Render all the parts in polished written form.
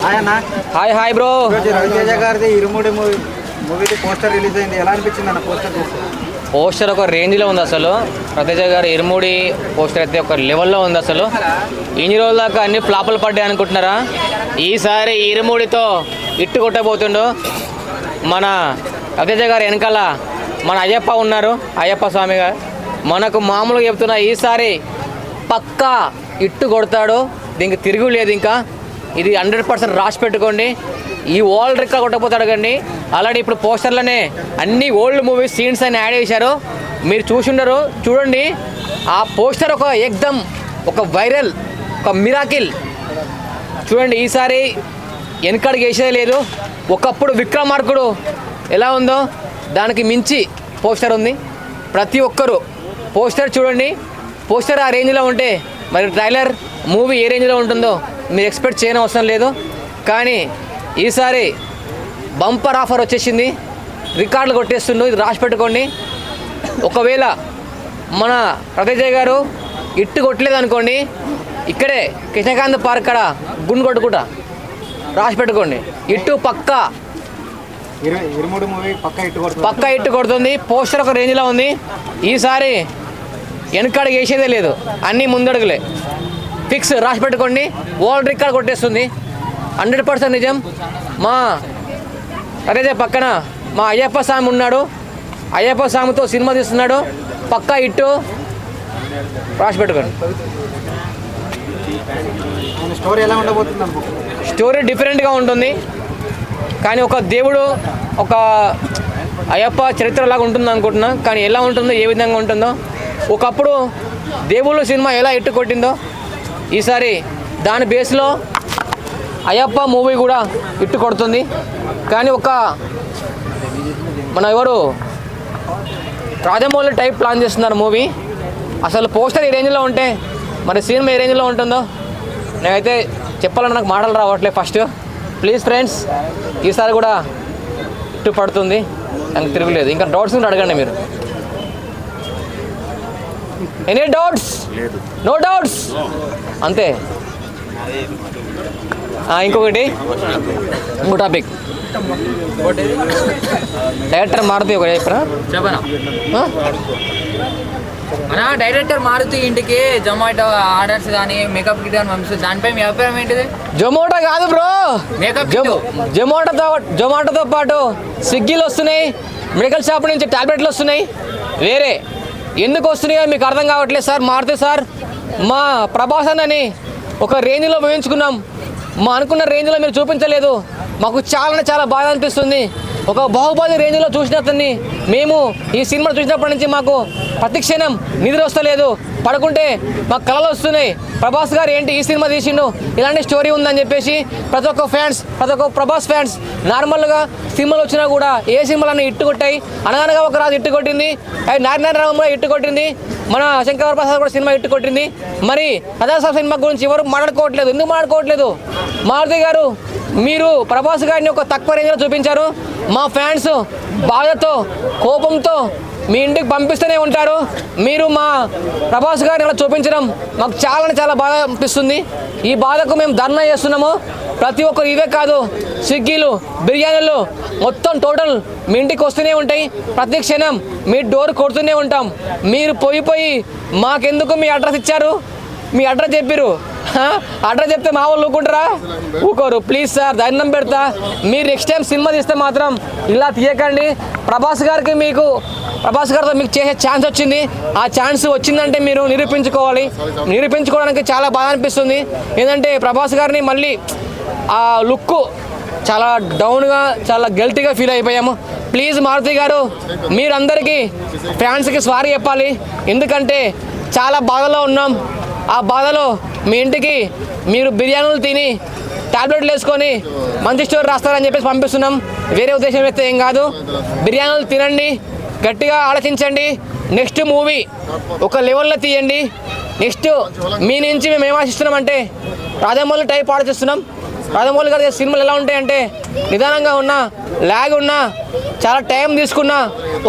Hi hi bro. Raviteja గారిది ఇరుముడి movie poster release అయింది, ఎలా అనిపించింది అన్న పోస్టర్ చూస్తే? పోస్టర్ ఒక రేంజ్లో ఉంది అసలు. రవితేజ గారు ఇరుముడి పోస్టర్ అయితే ఒక లెవెల్లో ఉంది అసలు. ఇన్ని రోజుల దాకా అన్ని ఫ్లాపులు పడ్డాయి అనుకుంటున్నారా? ఈసారి ఇరుముడితో ఇట్టు కొట్టబోతుండు. మన రవితేజ గారు వెనకాల మన అయ్యప్ప ఉన్నారు, అయ్యప్ప స్వామి గారు. మనకు మామూలుగా చెప్తున్నా, ఈసారి పక్కా ఇట్టు కొడతాడు, దీనికి తిరుగు లేదు. ఇంకా ఇది 100% రాసి పెట్టుకోండి. ఈ ఓల్డ్ రికార్డ్ కొట్టకపోతాడు కండి. ఆల్రెడీ ఇప్పుడు పోస్టర్లోనే అన్ని ఓల్డ్ మూవీస్ సీన్స్ అని యాడ్ చేశారు, మీరు చూసిండరు. చూడండి, ఆ పోస్టర్ ఒక ఎక్దమ్ ఒక వైరల్, ఒక మిరాకిల్. చూడండి, ఈసారి వెనకడికి వేసేదే లేదు. ఒకప్పుడు విక్రమార్కుడు ఎలా ఉందో దానికి మించి పోస్టర్ ఉంది. ప్రతి ఒక్కరూ పోస్టర్ చూడండి. పోస్టర్ ఆ రేంజ్లో ఉంటే మరి ట్రైలర్ మూవీ ఏ రేంజ్లో ఉంటుందో మీరు ఎక్స్పెక్ట్ చేయని అవసరం లేదు. కానీ ఈసారి బంపర్ ఆఫర్ వచ్చేసింది, రికార్డులు కొట్టేస్తుండు. ఇది రాసి పెట్టుకోండి. ఒకవేళ మన రవితేజ గారు ఇట్టు కొట్టలేదు అనుకోండి, ఇక్కడే కృష్ణకాంత్ పార్క్ కాడ గుండు కొట్టుకుంటా, రాసి పెట్టుకోండి. ఇట్టు పక్కా పక్కా ఇట్టు కొడుతుంది. పోస్టర్ ఒక రేంజ్లో ఉంది. ఈసారి వెనకడుగు వేసేదే లేదు, అన్నీ ముందడుగులే. ఫిక్స్, రాసి పెట్టుకోండి. వరల్డ్ రికార్డ్ కొట్టేస్తుంది, 100% నిజం. మా అదే పక్కన మా అయ్యప్ప స్వామి ఉన్నాడు, అయ్యప్ప స్వామితో సినిమా తీస్తున్నాడు. పక్కా ఇట్టు, రాసి పెట్టుకోండి. స్టోరీ ఎలా ఉండబోతుంది? స్టోరీ డిఫరెంట్గా ఉంటుంది, కానీ ఒక దేవుడు, ఒక అయ్యప్ప చరిత్రలాగా ఉంటుంది అనుకుంటున్నా. కానీ ఎలా ఉంటుందో, ఏ విధంగా ఉంటుందో, ఒకప్పుడు దేవుళ్ళు సినిమా ఎలా ఇట్టు కొట్టిందో ఈసారి దాని బేస్లో అయ్యప్ప మూవీ కూడా ఇట్టు కొడుతుంది. కానీ ఒక మన ఎవరు రాజమౌళి టైప్ ప్లాన్ చేస్తున్నారు మూవీ. అసలు పోస్టర్ ఏ రేంజ్లో ఉంటే మరి సినిమా ఏ రేంజ్లో ఉంటుందో నేనైతే చెప్పాలని నాకు మాటలు రావట్లేదు. ఫస్ట్ ప్లీజ్ ఫ్రెండ్స్, ఈసారి కూడా ఇట్టు పడుతుంది, నాకు తిరుగులేదు. ఇంకా డౌట్స్ ఉంటే అడగండి మీరు. Any doubts? నో డౌట్స్, అంతే. ఇంకొకటి, ఇంకో టాపిక్, డైరెక్టర్ మారుతి ఒక చెప్పనా? డైరెక్టర్ మారుతి ఇంటికి జొమాటో ఆర్డర్స్ కానీ మేకప్ కిట్ కానీ పంపిస్తుంది, దానిపై మీ అభిప్రాయం ఏంటిది? జొమాటో కాదు బ్రో, మేకప్ జొమాటోతో పాటు స్విగ్గీలు వస్తున్నాయి, మెడికల్ షాప్ నుంచి టాబ్లెట్లు వస్తున్నాయి. వేరే ఎందుకు వస్తున్నాయో మీకు అర్థం కావట్లేదు సార్. మారుతి సార్, మా ప్రభాస్ అని ఒక రేంజ్లో ఊహించుకున్నాం, మా అనుకున్న రేంజ్లో మీరు చూపించలేదు. మాకు చాలా బాధ అనిపిస్తుంది. ఒక బాహుబలి రేంజ్లో చూసినతన్ని మేము ఈ సినిమా చూసినప్పటి నుంచి మాకు ప్రతి క్షణం నిద్ర వస్తలేదు, పడుకుంటే మాకు కళలు వస్తున్నాయి. ప్రభాస్ గారు ఏంటి ఈ సినిమా తీసిండు, ఇలాంటి స్టోరీ ఉందని చెప్పేసి ప్రతి ఒక్క ఫ్యాన్స్, ప్రతి ఒక్క ప్రభాస్ ఫ్యాన్స్ నార్మల్గా సినిమాలు వచ్చినా కూడా ఏ సినిమాలన్నీ ఇట్టు కొట్టాయి. అనగనగా ఒక రాజు ఇట్టు కొట్టింది, నారాయణ రామ ఇట్టు కొట్టింది, మన శంకర్ ప్రసాద్ కూడా సినిమా ఇట్టు కొట్టింది. మరి అదాసాబ్ సినిమా గురించి ఎవరు మాట్లాడుకోవట్లేదు. ఎందుకు మాట్లాడుకోవట్లేదు? మారుతి గారు, మీరు ప్రభాస్ గారిని ఒక తక్కువ రేంజ్లో చూపించారు. మా ఫ్యాన్స్ బాధతో, కోపంతో మీ ఇంటికి పంపిస్తూనే ఉంటారు. మీరు మా ప్రభాస్ గారిని ఇలా చూపించడం మాకు చాలా బాధ అనిపిస్తుంది. ఈ బాధకు మేము ధర్నా చేస్తున్నాము. ప్రతి ఒక్కరు ఇవే కాదు, స్విగ్గీలు, బిర్యానీలు మొత్తం టోటల్ మీ ఇంటికి వస్తూనే ఉంటాయి. ప్రతి క్షణం మీ డోర్ కొడుతూనే ఉంటాం. మీరు పోయి మాకెందుకు మీ అడ్రస్ ఇచ్చారు, మీ అడ్రస్ చెప్పారు, అడ్రస్ చెప్తే మా వాళ్ళు ఊరుకుంటారా? ఊకోరు. ప్లీజ్ సార్, ధైర్యం పెడతా. మీరు నెక్స్ట్ టైం సినిమా తీస్తే మాత్రం ఇలా తీయకండి. ప్రభాస్ గారితో మీకు చేసే ఛాన్స్ వచ్చింది. ఆ ఛాన్స్ వచ్చిందంటే మీరు నిరూపించుకోవాలి. నిరూపించుకోవడానికి చాలా బాధ అనిపిస్తుంది. ఏంటంటే ప్రభాస్ గారిని మళ్ళీ ఆ లుక్ చాలా డౌన్గా, చాలా గిల్టీగా ఫీల్ అయిపోయాము. ప్లీజ్ మారుతి గారు, మీరందరికీ ఫ్యాన్స్కి సారీ చెప్పాలి. ఎందుకంటే చాలా బాధలో ఉన్నాం. ఆ బాధలో మీ ఇంటికి మీరు బిర్యానీలు తిని టాబ్లెట్లు వేసుకొని మంచి స్టోరీ రాస్తారని చెప్పేసి పంపిస్తున్నాం. వేరే ఉద్దేశం అయితే ఏం కాదు. బిర్యానీలు తినండి, గట్టిగా ఆలోచించండి. నెక్స్ట్ మూవీ ఒక లెవెల్లో తీయండి. నెక్స్ట్ మీ నుంచి మేము ఏం ఆశిస్తున్నామంటే రాజమౌళి టైప్ ఆలోచిస్తున్నాం. రాజమౌళి గారి సినిమాలు ఎలా ఉంటాయంటే నిదానంగా ఉన్నా, లాగ్ ఉన్నా, చాలా టైం తీసుకున్నా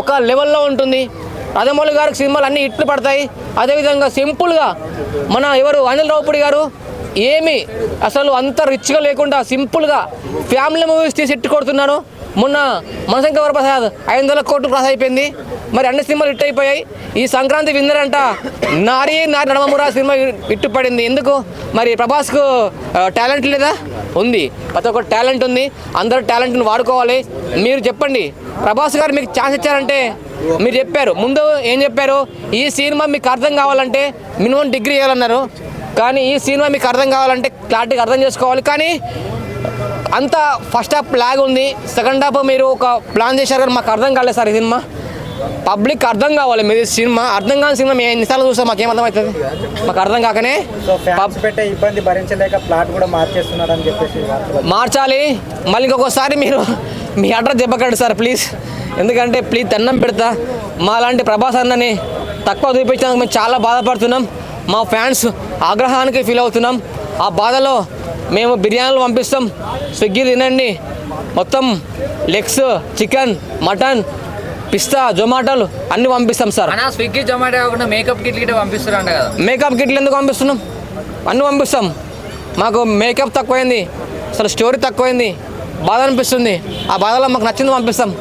ఒక లెవెల్లో ఉంటుంది. రాజమౌళి గారికి సినిమాలు అన్నీ ఇట్లు పడతాయి. అదేవిధంగా సింపుల్గా మన ఎవరు అనిల్ రావుపూడి గారు ఏమి అసలు అంత రిచ్గా లేకుండా సింపుల్గా ఫ్యామిలీ మూవీస్ తీసి ఎట్టు కొడుతున్నాను. మొన్న మనశంకర్ వరప్రసాద్ 500 కోట్లు క్రాస్ అయిపోయింది. మరి అన్ని సినిమాలు హిట్ అయిపోయాయి. ఈ సంక్రాంతి విన్నర్ అంట నారి నడమమురా సినిమా హిట్ పడింది. ఎందుకు మరి ప్రభాస్కు టాలెంట్ లేదా? ఉంది, ప్రతి ఒక్క టాలెంట్ ఉంది. అందరూ టాలెంట్ని వాడుకోవాలి. మీరు చెప్పండి, ప్రభాస్ గారు మీకు ఛాన్స్ ఇచ్చారంటే మీరు చెప్పారు ముందు ఏం చెప్పారు, ఈ సినిమా మీకు అర్థం కావాలంటే మినిమం డిగ్రీ చేయాలన్నారు. కానీ ఈ సినిమా మీకు అర్థం కావాలంటే క్లారిటీగా అర్థం చేసుకోవాలి. కానీ అంత ఫస్ట్ హాఫ్ లాగ్ ఉంది, సెకండ్ హాఫ్ మీరు ఒక ప్లాన్ చేశారు కానీ మాకు అర్థం కాలేదు సార్. ఈ సినిమా పబ్లిక్ అర్థం కావాలి. మీరు సినిమా అర్థం కాని సినిమా మేము ఎన్నిసార్లు చూస్తాం, మాకేం అర్థమవుతుంది? మాకు అర్థం కాకనే పెట్టే ఇబ్బంది భరించలేక ప్లాట్ కూడా మార్చేస్తున్నారు అని చెప్పేసి మార్చాలి. మళ్ళీ ఇంకొకసారి మీరు మీ అడ్రస్ చెప్పకండి సార్ ప్లీజ్. ఎందుకంటే ప్లీజ్ దండం పెడతా, మా లాంటి ప్రభాస్ అన్నని తక్కువ చూపించడానికి మేము చాలా బాధపడుతున్నాం. మా ఫ్యాన్స్ ఆగ్రహానికి ఫీల్ అవుతున్నాం. ఆ బాధలో మేము బిర్యానీలు పంపిస్తాం, స్విగ్గీ తినండి, మొత్తం లెగ్స్, చికెన్, మటన్, పిస్తా, జొమాటోలు అన్నీ పంపిస్తాం సార్. అన్న స్విగ్గీ జొమాటో కాకుండా మేకప్ కిట్లు గిట్ట పంపిస్తారంట కదా? మేకప్ కిట్లు ఎందుకు పంపిస్తున్నాం? అన్నీ పంపిస్తాం. మాకు మేకప్ తక్కువైంది, అసలు స్టోరీ తక్కువైంది, బాధ అనిపిస్తుంది. ఆ బాధలో మాకు నచ్చింది పంపిస్తాం.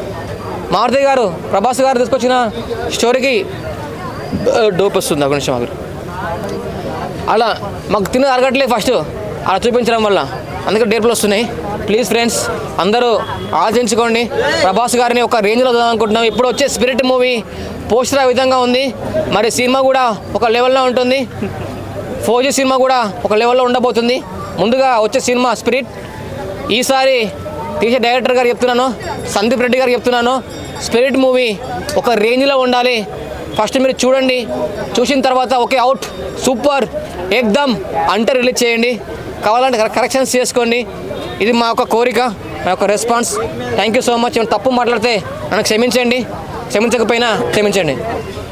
మారుతి గారు, ప్రభాస్ గారు తీసుకొచ్చిన స్టోరీకి డోప్ వస్తుంది. ఒక నిమిషం ఆగు. అలా మాకు తిన్నది అరగట్లేదు ఫస్ట్ అలా చూపించడం వల్ల, అందుకే డేర్పులు వస్తున్నాయి. ప్లీజ్ ఫ్రెండ్స్ అందరూ ఆలోచించుకోండి. ప్రభాస్ గారిని ఒక రేంజ్లో చదవాలనుకుంటున్నాం. ఇప్పుడు వచ్చే స్పిరిట్ మూవీ పోస్టర్ ఆ విధంగా ఉంది. మరి సినిమా కూడా ఒక లెవెల్లో ఉంటుంది. 4G సినిమా కూడా ఒక లెవెల్లో ఉండబోతుంది. ముందుగా వచ్చే సినిమా స్పిరిట్. ఈసారి తీసే డైరెక్టర్ గారు చెప్తున్నాను, సందీప్ రెడ్డి గారు చెప్తున్నాను, స్పిరిట్ మూవీ ఒక రేంజ్లో ఉండాలి. ఫస్ట్ మీరు చూడండి, చూసిన తర్వాత ఓకే అవుట్ సూపర్ ఏక్దమ్ అంటే రిలీజ్ చేయండి. కావాలంటే కరెక్షన్స్ చేసుకోండి. ఇది మా యొక్క కోరిక, మా యొక్క response. Thank you so much. తప్పు మాట్లాడితే నన్ను క్షమించండి, క్షమించకపోయినా క్షమించండి.